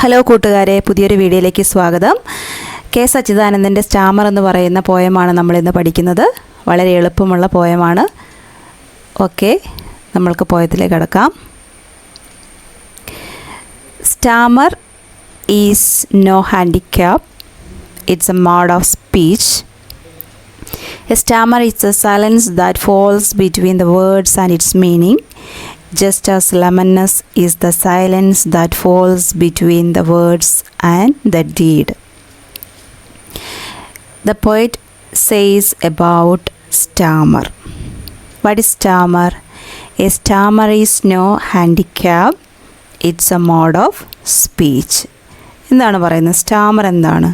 Hello കൂട്ടുകാരെ, പുതിയൊരു വീഡിയോയിലേക്ക് സ്വാഗതം. കെ സച്ചിദാനന്ദൻ്റെ സ്റ്റാമർ എന്ന് പറയുന്ന പോയമാണ് നമ്മളിന്ന് പഠിക്കുന്നത്. വളരെ എളുപ്പമുള്ള പോയമാണ്. ഓക്കെ, നമ്മൾക്ക് പോയത്തിലേക്ക് കടക്കാം. Stammer is no handicap. It's a mode of speech. A stammer is a silence that falls between the words and its meaning, just as lameness is the silence that falls between the words and the deed. The poet says about stammer. What is stammer? A stammer is no handicap. It's a mode of speech. എന്താണ് പറയുന്നത്? Starmer എന്താണ്?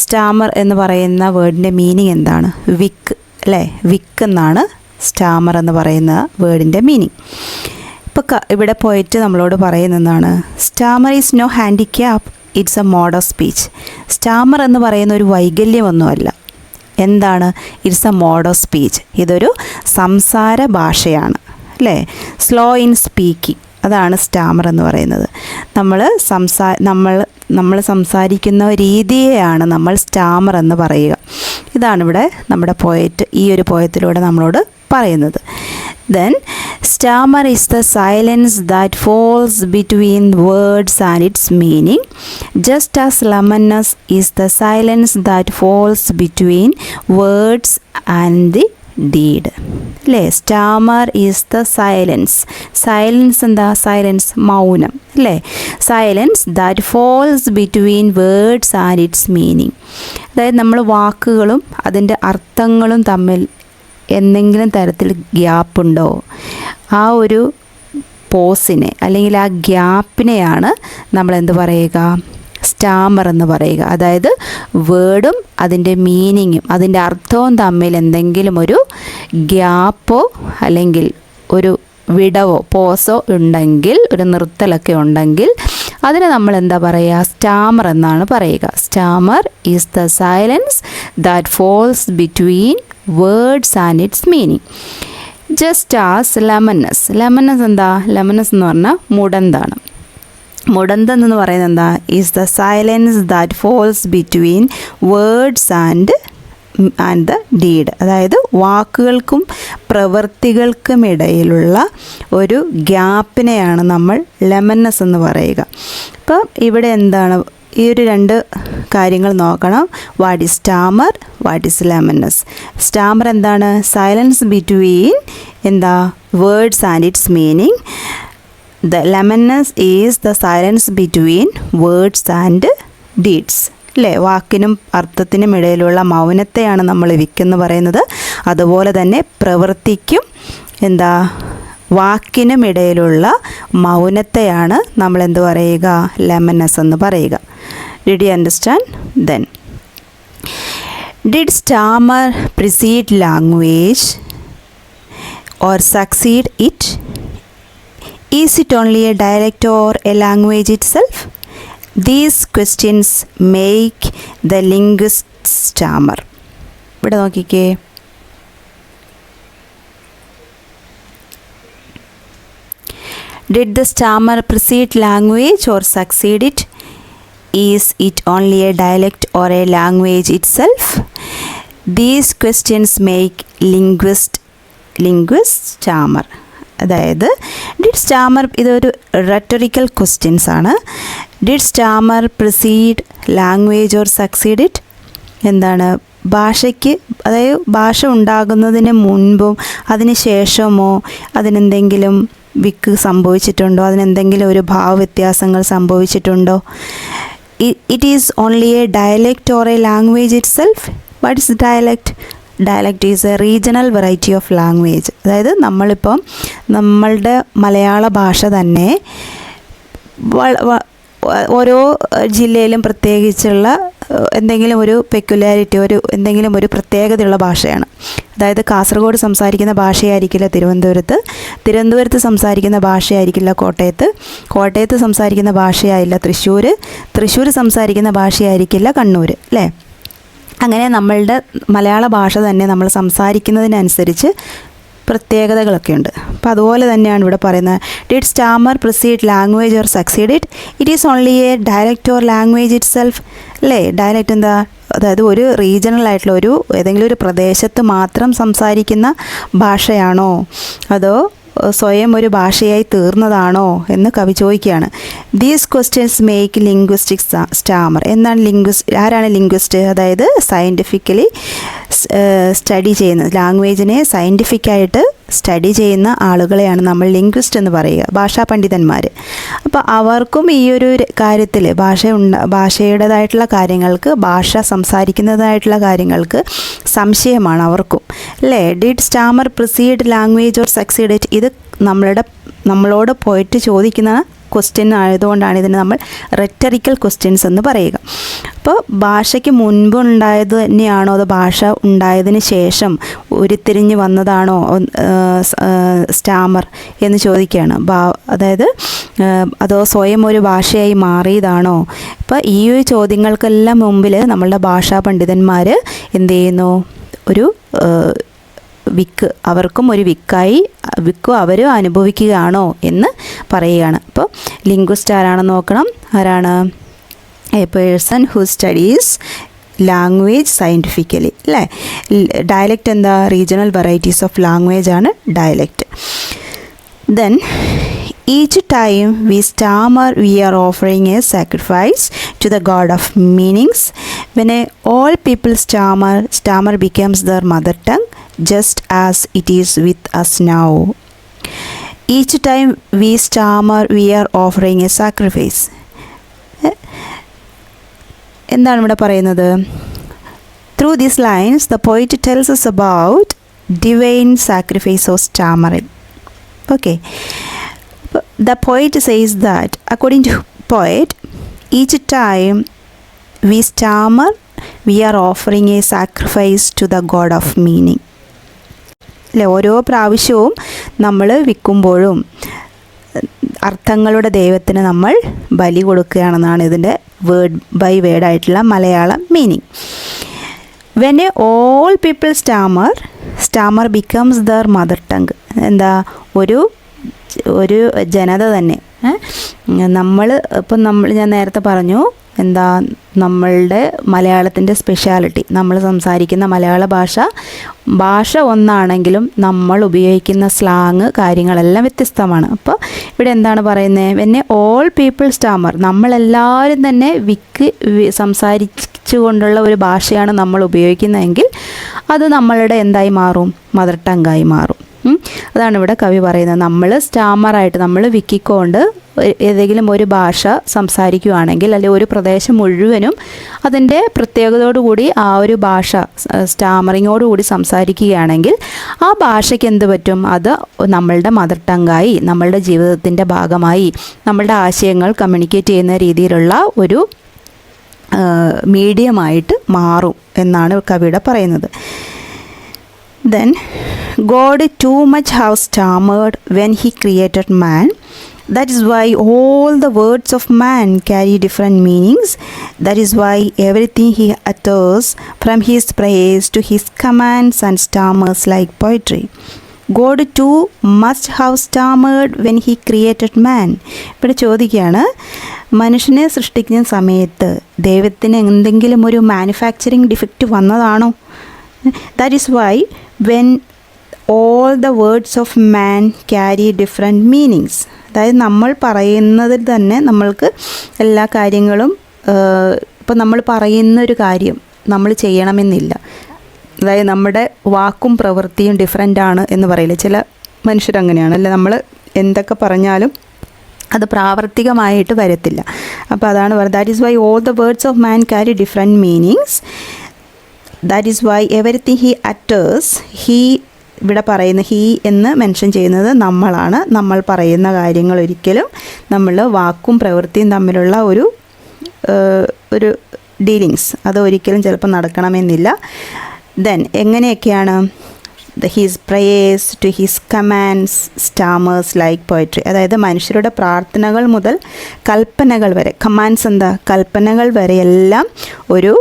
Starmer എന്ന് പറയുന്ന വേർഡിൻ്റെ meaning എന്താണ്? വിക്ക് അല്ലേ? വിക്ക് എന്നാണ് Starmer എന്ന് പറയുന്ന വേർഡിൻ്റെ മീനിങ്. ഇപ്പോൾ ഇവിടെ പോയിട്ട് നമ്മളോട് പറയുന്നതാണ് stammer is no handicap. It's a mode of speech. Stammer എന്ന് പറയുന്ന ഒരു വൈകല്യമൊന്നുമല്ല. എന്താണ്? It's a mode of speech. ഇതൊരു സംസാര ഭാഷയാണ് അല്ലേ? സ്ലോ ഇൻ സ്പീക്കിംഗ്, അതാണ് സ്റ്റാമർ എന്ന് പറയുന്നത്. നമ്മൾ സംസാരിക്കുന്ന രീതിയെയാണ് നമ്മൾ സ്റ്റാമർ എന്ന് പറയുക. ഇതാണ് ഇവിടെ നമ്മുടെ പോയറ്റ് ഈ ഒരു പോയത്തിലൂടെ നമ്മളോട് പറയുന്നത്. Then stammer is the silence that falls between words and its meaning, just as lameness is the silence that falls between words and the deed അല്ലേ? Stammer is the silence. Silence എന്താ? Silence മൗനം അല്ലേ? Silence that falls between words and its meaning. അതായത് നമ്മൾ വാക്കുകളും അതിൻ്റെ അർത്ഥങ്ങളും തമ്മിൽ എന്തെങ്കിലും തരത്തിൽ ഗ്യാപ്പുണ്ടോ, ആ ഒരു പോസിനെ അല്ലെങ്കിൽ ആ ഗ്യാപ്പിനെയാണ് നമ്മൾ എന്ത് പറയുക? സ്റ്റാമർ എന്ന് പറയുക. അതായത് വേർഡും അതിൻ്റെ മീനിങ്ങും അതിൻ്റെ അർത്ഥവും തമ്മിൽ എന്തെങ്കിലും ഒരു ഗ്യാപ്പോ അല്ലെങ്കിൽ ഒരു വിടവോ പോസോ ഉണ്ടെങ്കിൽ, ഒരു നിർത്തലൊക്കെ ഉണ്ടെങ്കിൽ അതിന് നമ്മൾ എന്താ പറയുക? സ്റ്റാമർ എന്നാണ് പറയുക. Stammer is the silence that falls between words and its meaning, just as lameness. Lameness എന്താ? ലെമനസ് എന്ന് പറഞ്ഞാൽ മുടന്താണ്. മുടന്തം എന്ന് പറയുന്നത് എന്താ? Is the silence that falls between words and the deed. അതായത് വാക്കുകൾക്കും പ്രവൃത്തികൾക്കും ഇടയിലുള്ള ഒരു ഗ്യാപ്പിനെയാണ് നമ്മൾ ലെമനസ് എന്ന് പറയുക. അപ്പം ഇവിടെ എന്താണ്? ഈ ഒരു രണ്ട് കാര്യങ്ങൾ നോക്കണം. What is stammer, what is lameness. Stammer എന്താണ്? സൈലൻസ് ബിറ്റ്വീൻ എന്താ? Words and its meaning. The lemonness is the silence between words and deeds അല്ലേ? വാക്കിനും അർത്ഥത്തിനും ഇടയിലുള്ള മൗനത്തെയാണ് നമ്മൾ വിക്കെന്ന് പറയുന്നത്. അതുപോലെ തന്നെ പ്രവൃത്തിക്കും എന്താ? വാക്കിനും ഇടയിലുള്ള മൗനത്തെയാണ് നമ്മൾ എന്ത് പറയുക? ലെമനസ് എന്ന് പറയുക. Did you understand? Then did stammer precede language or succeed it? Is it only a dialect or a language itself? These questions make the linguist stammer. ഇവിടെ നോക്കിക്കേ. Did the stammer precede language or succeed it? Is it only a dialect or a language itself? These questions make linguist stammer. അതായത് did Starmer, ഇതൊരു rhetorical questions ആണ്. Did Starmer precede language or succeed it? എന്താണ്? ഭാഷയ്ക്ക്, അതായത് ഭാഷ ഉണ്ടാകുന്നതിന് മുൻപും അതിന് ശേഷമോ അതിനെന്തെങ്കിലും വിക്ക് സംഭവിച്ചിട്ടുണ്ടോ? അതിനെന്തെങ്കിലും ഒരു ഭാവവ്യത്യാസങ്ങൾ സംഭവിച്ചിട്ടുണ്ടോ? It is only a dialect or a language itself. What is dialect? Dialect is a regional variety of language. അതായത് നമ്മളിപ്പം നമ്മളുടെ മലയാള ഭാഷ തന്നെ ഓരോ ജില്ലയിലും പ്രത്യേകിച്ചുള്ള എന്തെങ്കിലും ഒരു പെക്യുലാരിറ്റി, എന്തെങ്കിലും ഒരു പ്രത്യേകതയുള്ള ഭാഷയാണ്. അതായത് കാസർഗോഡ് സംസാരിക്കുന്ന ഭാഷയായിരിക്കില്ല തിരുവനന്തപുരത്ത് സംസാരിക്കുന്ന ഭാഷയായിരിക്കില്ല കോട്ടയത്ത് സംസാരിക്കുന്ന ഭാഷയായില്ല തൃശ്ശൂർ സംസാരിക്കുന്ന ഭാഷയായിരിക്കില്ല കണ്ണൂർ അല്ലേ? അങ്ങനെ നമ്മളുടെ മലയാള ഭാഷ തന്നെ നമ്മൾ സംസാരിക്കുന്നതിനനുസരിച്ച് പ്രത്യേകതകളൊക്കെ ഉണ്ട്. അപ്പോൾ അതുപോലെ തന്നെയാണ് ഇവിടെ പറയുന്നത്. Did Starmer precede language or succeed it? It is only a dialect or language it self. അല്ലേ, ഡയലക്റ്റ് എന്താ, അതായത് ഒരു റീജിയണൽ ആയിട്ടുള്ള ഏതെങ്കിലും ഒരു പ്രദേശത്ത് മാത്രം സംസാരിക്കുന്ന ഭാഷയാണോ, അതോ സ്വയം ഒരു ഭാഷയായി തീർന്നതാണോ എന്ന് കവി ചോദിക്കുകയാണ്. These questions make linguistic Starmer. എന്താണ് ആരാണ് ലിംഗ്വിസ്റ്റ്? അതായത് സയൻറ്റിഫിക്കലി സ്റ്റഡി ചെയ്യുന്ന, ലാംഗ്വേജിനെ സയൻറ്റിഫിക്കായിട്ട് സ്റ്റഡി ചെയ്യുന്ന ആളുകളെയാണ് നമ്മൾ ലിംഗ്വിസ്റ്റ് എന്ന് പറയുക, ഭാഷാ പണ്ഡിതന്മാർ. അപ്പോൾ അവർക്കും ഈ ഒരു കാര്യത്തിൽ ഭാഷയുടേതായിട്ടുള്ള കാര്യങ്ങൾക്ക്, ഭാഷ സംസാരിക്കുന്നതായിട്ടുള്ള കാര്യങ്ങൾക്ക് സംശയമാണ് അവർക്കും, അല്ലേ. Did Starmer precede language or succeed it? ഇത് നമ്മളോട് പോയിട്ട് ചോദിക്കുന്ന ക്വസ്റ്റ്യൻ ആയതുകൊണ്ടാണ് ഇതിന് നമ്മൾ റെറ്ററിക്കൽ ക്വസ്റ്റ്യൻസ് എന്ന് പറയുക. അപ്പോൾ ഭാഷയ്ക്ക് മുൻപ് ഉണ്ടായത് തന്നെയാണോ, അതോ ഭാഷ ഉണ്ടായതിന് ശേഷം ഉരുത്തിരിഞ്ഞ് വന്നതാണോ സ്റ്റാമർ എന്ന് ചോദിക്കുകയാണ്. അതായത് അതോ സ്വയം ഒരു ഭാഷയായി മാറിയതാണോ? ഇപ്പോൾ ഈ ഒരു ചോദ്യങ്ങൾക്കെല്ലാം മുമ്പിൽ നമ്മളുടെ ഭാഷാ പണ്ഡിതന്മാർ എന്ത് ചെയ്യുന്നു, ഒരു അവർക്കും ഒരു വിക്കും അവർ അനുഭവിക്കുകയാണോ എന്ന് പറയുകയാണ്. അപ്പോൾ ലിംഗ്വിസ്റ്റ് ആരാണെന്ന് നോക്കണം. ആരാണ്? A person who studies language scientifically, അല്ലേ. ഡയലക്റ്റ് എന്താ? റീജിയണൽ വെറൈറ്റീസ് ഓഫ് ലാംഗ്വേജ് ആണ് dialect. Then each time we stammer, we are offering a sacrifice to the god of meanings. When all people stammer becomes their mother tongue, just as it is with us now. Each time we stammer, we are offering a sacrifice. എന്താണ് ഇവിടെ പറയുന്നത്? Through these lines, the poet tells us about divine sacrifice of stammering. Okay. The poet says that, according to poet, each time we stammer, we are offering a sacrifice to the god of meaning. അല്ലേ, ഓരോ പ്രാവശ്യവും നമ്മൾ വിൽക്കുമ്പോഴും അർത്ഥങ്ങളുടെ ദൈവത്തിന് നമ്മൾ ബലി കൊടുക്കുകയാണെന്നാണ് ഇതിൻ്റെ word by word ആയിട്ടുള്ള Malayalam meaning. When all people stammer becomes their mother tongue. എന്താ, ഒരു ജനത തന്നെ ഞാൻ നേരത്തെ പറഞ്ഞു, എന്താ നമ്മളുടെ മലയാളത്തിൻ്റെ സ്പെഷ്യാലിറ്റി, നമ്മൾ സംസാരിക്കുന്ന മലയാള ഭാഷ ഒന്നാണെങ്കിലും നമ്മൾ ഉപയോഗിക്കുന്ന സ്ലാങ് കാര്യങ്ങളെല്ലാം വ്യത്യസ്തമാണ്. അപ്പോൾ ഇവിടെ എന്താണ് പറയുന്നത്? വെന്നെ ഓൾ പീപ്പിൾ സ്റ്റാമർ, നമ്മളെല്ലാവരും തന്നെ സംസാരിച്ചുകൊണ്ടുള്ള ഒരു ഭാഷയാണ് നമ്മൾ ഉപയോഗിക്കുന്നതെങ്കിൽ അത് നമ്മളുടെ എന്തായി മാറും? മദർ ടങ്കായി മാറും. അതാണ് ഇവിടെ കവി പറയുന്നത്. നമ്മൾ സ്റ്റാമറായിട്ട് നമ്മൾ വിക്കിക്കൊണ്ട് ഏതെങ്കിലും ഒരു ഭാഷ സംസാരിക്കുകയാണെങ്കിൽ, അല്ലെങ്കിൽ ഒരു പ്രദേശം മുഴുവനും അതിൻ്റെ പ്രത്യേകതയോടുകൂടി ആ ഒരു ഭാഷ സ്റ്റാമറിങ്ങോടുകൂടി സംസാരിക്കുകയാണെങ്കിൽ ആ ഭാഷയ്ക്ക് എന്ത് പറ്റും? അത് നമ്മളുടെ മദർ ടങ്കായി, നമ്മളുടെ ജീവിതത്തിൻ്റെ ഭാഗമായി, നമ്മളുടെ ആശയങ്ങൾ കമ്മ്യൂണിക്കേറ്റ് ചെയ്യുന്ന രീതിയിലുള്ള ഒരു മീഡിയമായിട്ട് മാറും എന്നാണ് കവിയുടെ പറയുന്നത്. Then God too much have stammered when he created man. That is why all the words of man carry different meanings. That is why everything he utters, from his praise to his commands and stammers like poetry. God too must have stammered when he created man. ഇവിടെ ചോദിക്കുകയാണ്, മനുഷ്യനെ സൃഷ്ടിക്കുന്ന സമയത്ത് ദൈവത്തിന് എന്തെങ്കിലും ഒരു manufacturing defect വന്നതാണോ? That is why when all the words of man carry different meanings. അതായത് നമ്മൾ പറയുന്നതിൽ തന്നെ നമ്മൾക്ക് എല്ലാ കാര്യങ്ങളും, ഇപ്പോൾ നമ്മൾ പറയുന്നൊരു കാര്യം നമ്മൾ ചെയ്യണമെന്നില്ല. അതായത് നമ്മുടെ വാക്കും പ്രവൃത്തിയും ഡിഫറെൻ്റ് ആണ് എന്ന് പറയില്ല. ചില മനുഷ്യരങ്ങനെയാണ്, അല്ലേ. നമ്മൾ എന്തൊക്കെ പറഞ്ഞാലും അത് പ്രാവർത്തികമായിട്ട് വരത്തില്ല. അപ്പോൾ അതാണ് പറയുന്നത്, that is why all the words of man carry different meanings. That is why everything he utters, ഇവിടെ പറയുന്ന ഹീ എന്ന് മെൻഷൻ ചെയ്യുന്നത് നമ്മളാണ്. നമ്മൾ പറയുന്ന കാര്യങ്ങൾ ഒരിക്കലും നമ്മൾ വാക്കും പ്രവൃത്തിയും തമ്മിലുള്ള ഒരു ഡീലിങ്സ് അത് ഒരിക്കലും ചിലപ്പോൾ നടക്കണമെന്നില്ല. ദെൻ എങ്ങനെയൊക്കെയാണ്? His prayers to his commands stammers like poetry. അതായത് മനുഷ്യരുടെ പ്രാർത്ഥനകൾ മുതൽ കൽപ്പനകൾ വരെ, കമാൻഡ്സ് എന്താ? കൽപ്പനകൾ വരെ എല്ലാം ഒരു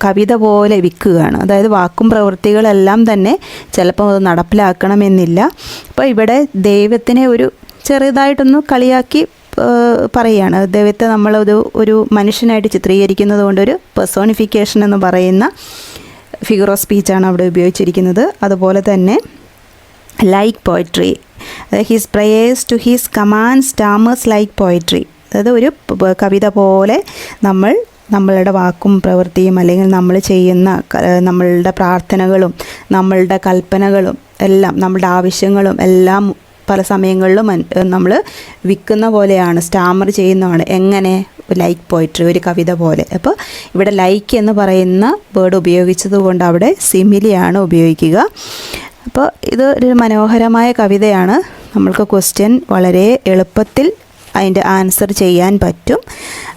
കവിത പോലെ വിൽക്കുകയാണ്. അതായത് വാക്കും പ്രവൃത്തികളെല്ലാം തന്നെ ചിലപ്പോൾ അത് നടപ്പിലാക്കണമെന്നില്ല. അപ്പോൾ ഇവിടെ ദൈവത്തിനെ ഒരു ചെറുതായിട്ടൊന്ന് കളിയാക്കി പറയുകയാണ്. ദൈവത്തെ ഒരു മനുഷ്യനായിട്ട് ചിത്രീകരിക്കുന്നത് കൊണ്ടൊരു പെർസോണിഫിക്കേഷൻ എന്ന് പറയുന്ന ഫിഗർ ഓഫ് സ്പീച്ചാണ് അവിടെ ഉപയോഗിച്ചിരിക്കുന്നത്. അതുപോലെ തന്നെ like poetry, his prayers to his command stammers like poetry. അതായത് ഒരു കവിത പോലെ നമ്മളുടെ വാക്കും പ്രവൃത്തിയും അല്ലെങ്കിൽ നമ്മൾ ചെയ്യുന്ന നമ്മളുടെ പ്രാർത്ഥനകളും നമ്മളുടെ കൽപ്പനകളും എല്ലാം നമ്മളുടെ ആവശ്യങ്ങളും എല്ലാം പല സമയങ്ങളിലും നമ്മൾ വിൽക്കുന്ന പോലെയാണ്, സ്റ്റാമർ ചെയ്യുന്നതാണ്. എങ്ങനെ? ലൈക്ക് പോയിട്രി, ഒരു കവിത പോലെ. അപ്പോൾ ഇവിടെ ലൈക്ക് എന്ന് പറയുന്ന വേർഡ് ഉപയോഗിച്ചത് കൊണ്ട് അവിടെ സിമിലിയാണ് ഉപയോഗിക്കുക. അപ്പോൾ ഇത് ഒരു മനോഹരമായ കവിതയാണ്. നമ്മൾക്ക് ക്വസ്റ്റ്യൻ വളരെ എളുപ്പത്തിൽ അതിൻ്റെ ആൻസർ ചെയ്യാൻ പറ്റും.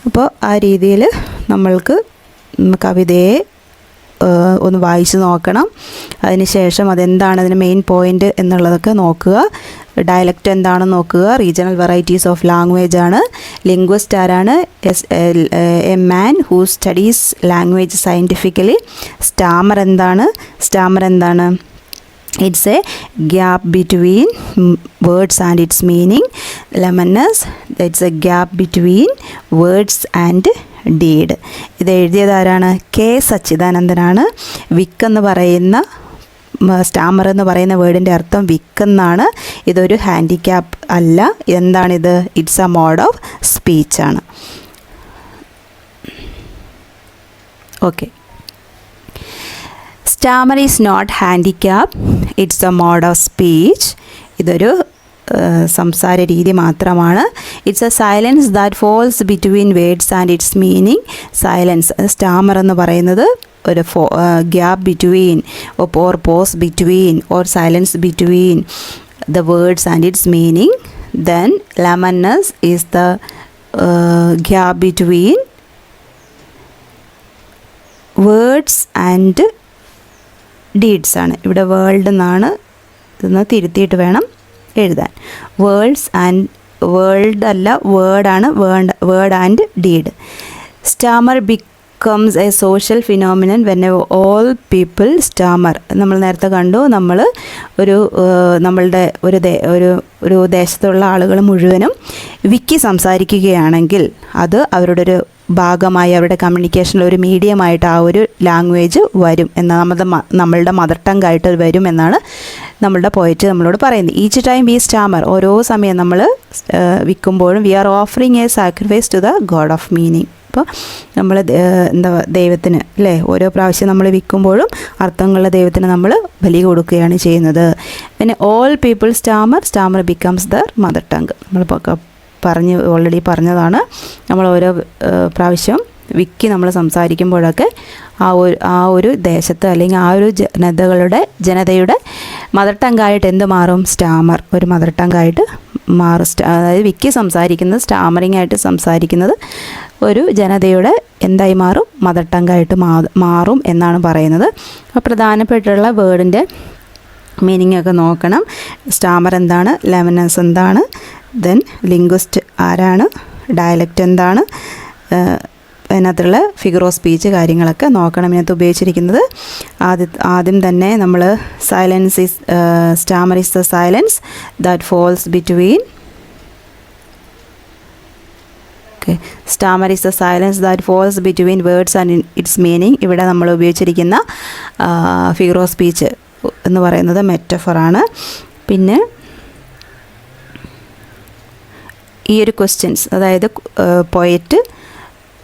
അപ്പോൾ ആ രീതിയിൽ നമ്മൾക്ക് കവിതയെ ഒന്ന് വായിച്ച് നോക്കണം. അതിനുശേഷം അതെന്താണ് അതിന് മെയിൻ പോയിൻ്റ് എന്നുള്ളതൊക്കെ നോക്കുക. ഡയലക്റ്റ് എന്താണെന്ന് നോക്കുക. റീജിയണൽ വെറൈറ്റീസ് ഓഫ് ലാംഗ്വേജ് ആണ്. ലിംഗ്വിസ്റ്റ് ആരാണ്? A man who studies language scientifically. Starmer എന്താണ്? It's a gap between words and its meaning. Lemonness, it's a gap between words and deed. ഇത് എഴുതിയത് ആരാണ്? കെ സച്ചിദാനന്ദനാണ്. വിക്ക് എന്ന് പറയുന്ന സ്റ്റാമർ എന്ന് പറയുന്ന വേർഡിൻ്റെ അർത്ഥം വിക്ക് എന്നാണ്. ഇതൊരു ഹാൻഡിക്യാപ്പ് അല്ല. എന്താണിത്? ഇറ്റ്സ് എ മോഡ് ഓഫ് സ്പീച്ചാണ്. Okay. Stammer is not handicap, it's a mode of speech. ഇതൊരു സംസാര രീതി മാത്രമാണ്. It's a silence that falls between words and its meaning. Silence, stammer എന്ന് പറയുന്നത് ഒരു gap between or pause between or silence between the words and its meaning. Then lameness is the gap between words and deeds ആണ്. ഇവിടെ world എന്നാണ്, ഇതൊന്ന് തിരുത്തിയിട്ട് വേണം എഴുതാൻ. Worlds and world അല്ല, വേർഡാണ്. Word and deed. Stammer becomes a social phenomenon when all people stammer. നമ്മൾ നേരത്തെ കണ്ടു, നമ്മളുടെ ഒരു ദേശത്തുള്ള ആളുകൾ മുഴുവനും വിക്കി സംസാരിക്കുകയാണെങ്കിൽ അത് അവരുടെ ഒരു ഭാഗമായി, അവരുടെ കമ്മ്യൂണിക്കേഷനിൽ ഒരു മീഡിയമായിട്ട് ആ ഒരു ലാംഗ്വേജ് വരും നമ്മളുടെ മദർ ടങ് ആയിട്ട് വരും എന്നാണ് നമ്മളുടെ പോയറ്റ് നമ്മളോട് പറയുന്നത്. ഈച്ച് ടൈം വി സ്റ്റാമർ, ഓരോ സമയം നമ്മൾ വിൽക്കുമ്പോഴും we are offering a sacrifice to the god of meaning. അപ്പോൾ നമ്മൾ ദൈവത്തിന് അല്ലേ, ഓരോ പ്രാവശ്യം നമ്മൾ വിൽക്കുമ്പോഴും അർത്ഥങ്ങളുള്ള ദൈവത്തിന് നമ്മൾ ബലി കൊടുക്കുകയാണ് ചെയ്യുന്നത്. പിന്നെ all people Starmer becomes there mother tongue. നമ്മളിപ്പോൾ ഓൾറെഡി പറഞ്ഞതാണ്. നമ്മൾ ഓരോ പ്രാവശ്യം വിക്കി നമ്മൾ സംസാരിക്കുമ്പോഴൊക്കെ ആ ഒരു ദേശത്ത് അല്ലെങ്കിൽ ആ ഒരു ജനതയുടെ മദർ ടങ്കായിട്ട് എന്ത് മാറും? സ്റ്റാമർ ഒരു മദർ ടങ്കായിട്ട് മാറും. അതായത് വിക്കി സംസാരിക്കുന്നത്, സ്റ്റാമറിങ് ആയിട്ട് സംസാരിക്കുന്നത് ഒരു ജനതയുടെ എന്തായി മാറും? മദർ ടങ്കായിട്ട് മാറും എന്നാണ് പറയുന്നത്. അപ്പോൾ പ്രധാനപ്പെട്ടുള്ള വേർഡിൻ്റെ മീനിങ് ഒക്കെ നോക്കണം. സ്റ്റാമർ എന്താണ്? ലെമനസ് എന്താണ്? ദെൻ ലിംഗ്വിസ്റ്റ് ആരാണ്? ഡയലക്റ്റ് എന്താണ്? അതിനകത്തുള്ള ഫിഗർ ഓഫ് സ്പീച്ച് കാര്യങ്ങളൊക്കെ നോക്കണം. ഇതിനകത്ത് ഉപയോഗിച്ചിരിക്കുന്നത് ആദ്യം തന്നെ നമ്മൾ stammer is the silence that falls between. Stammer is the silence that falls between words and its meaning. ഇവിടെ നമ്മൾ ഉപയോഗിച്ചിരിക്കുന്ന ഫിഗർ ഓഫ് സ്പീച്ച് എന്ന് പറയുന്നത് മെറ്റഫറാണ്. പിന്നെ ഈ ഒരു ക്വസ്റ്റ്യൻസ്, അതായത് പോയറ്റ്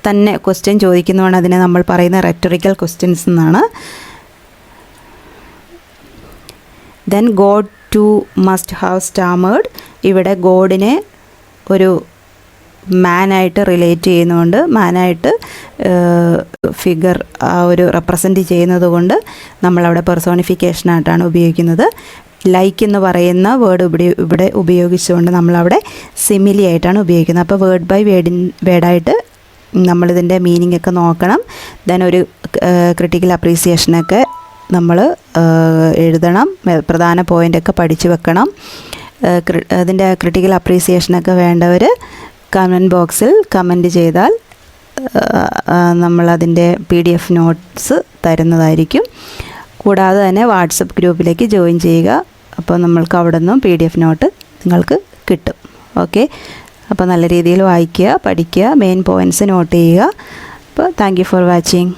തന്നെ ക്വസ്റ്റ്യൻ ചോദിക്കുന്നതാണ് അതിനെ നമ്മൾ പറയുന്ന റെറ്ററിക്കൽ ക്വസ്റ്റ്യൻസ് എന്നാണ്. Then god too must have stammered. ഇവിടെ ഗോഡിനെ ഒരു മാനായിട്ട് റിലേറ്റ് ചെയ്യുന്നതുകൊണ്ട്, മാനായിട്ട് ഫിഗർ ആ ഒരു റെപ്രസെൻറ്റ് ചെയ്യുന്നത് കൊണ്ട് നമ്മളവിടെ പെർസോണിഫിക്കേഷനായിട്ടാണ് ഉപയോഗിക്കുന്നത്. ലൈക്ക് എന്ന് പറയുന്ന വേർഡ് ഇവിടെ ഉപയോഗിച്ചുകൊണ്ട് നമ്മളവിടെ സിമിലി ആയിട്ടാണ് ഉപയോഗിക്കുന്നത്. അപ്പോൾ വേർഡ് ബൈ വേർഡായിട്ട് നമ്മളിതിൻ്റെ മീനിങ് ഒക്കെ നോക്കണം. ദെൻ ഒരു ക്രിട്ടിക്കൽ അപ്രീസിയേഷനൊക്കെ നമ്മൾ എഴുതണം. പ്രധാന പോയിൻ്റൊക്കെ പഠിച്ചു വെക്കണം. അതിൻ്റെ ക്രിട്ടിക്കൽ അപ്രീസിയേഷനൊക്കെ വേണ്ടവർ കമൻറ്റ് ബോക്സിൽ കമൻറ്റ് ചെയ്താൽ നമ്മളതിൻ്റെ PDF നോട്ട്സ് തരുന്നതായിരിക്കും. കൂടാതെ തന്നെ വാട്സപ്പ് ഗ്രൂപ്പിലേക്ക് ജോയിൻ ചെയ്യുക. അപ്പോൾ നമ്മൾക്ക് അവിടെ നിന്നും PDF നോട്ട് നിങ്ങൾക്ക് കിട്ടും. ഓക്കെ, അപ്പോൾ നല്ല രീതിയിൽ വായിക്കുക, പഠിക്കുക, മെയിൻ പോയിൻറ്റ്സ് നോട്ട് ചെയ്യുക. അപ്പോൾ താങ്ക് യു ഫോർ വാച്ചിങ്.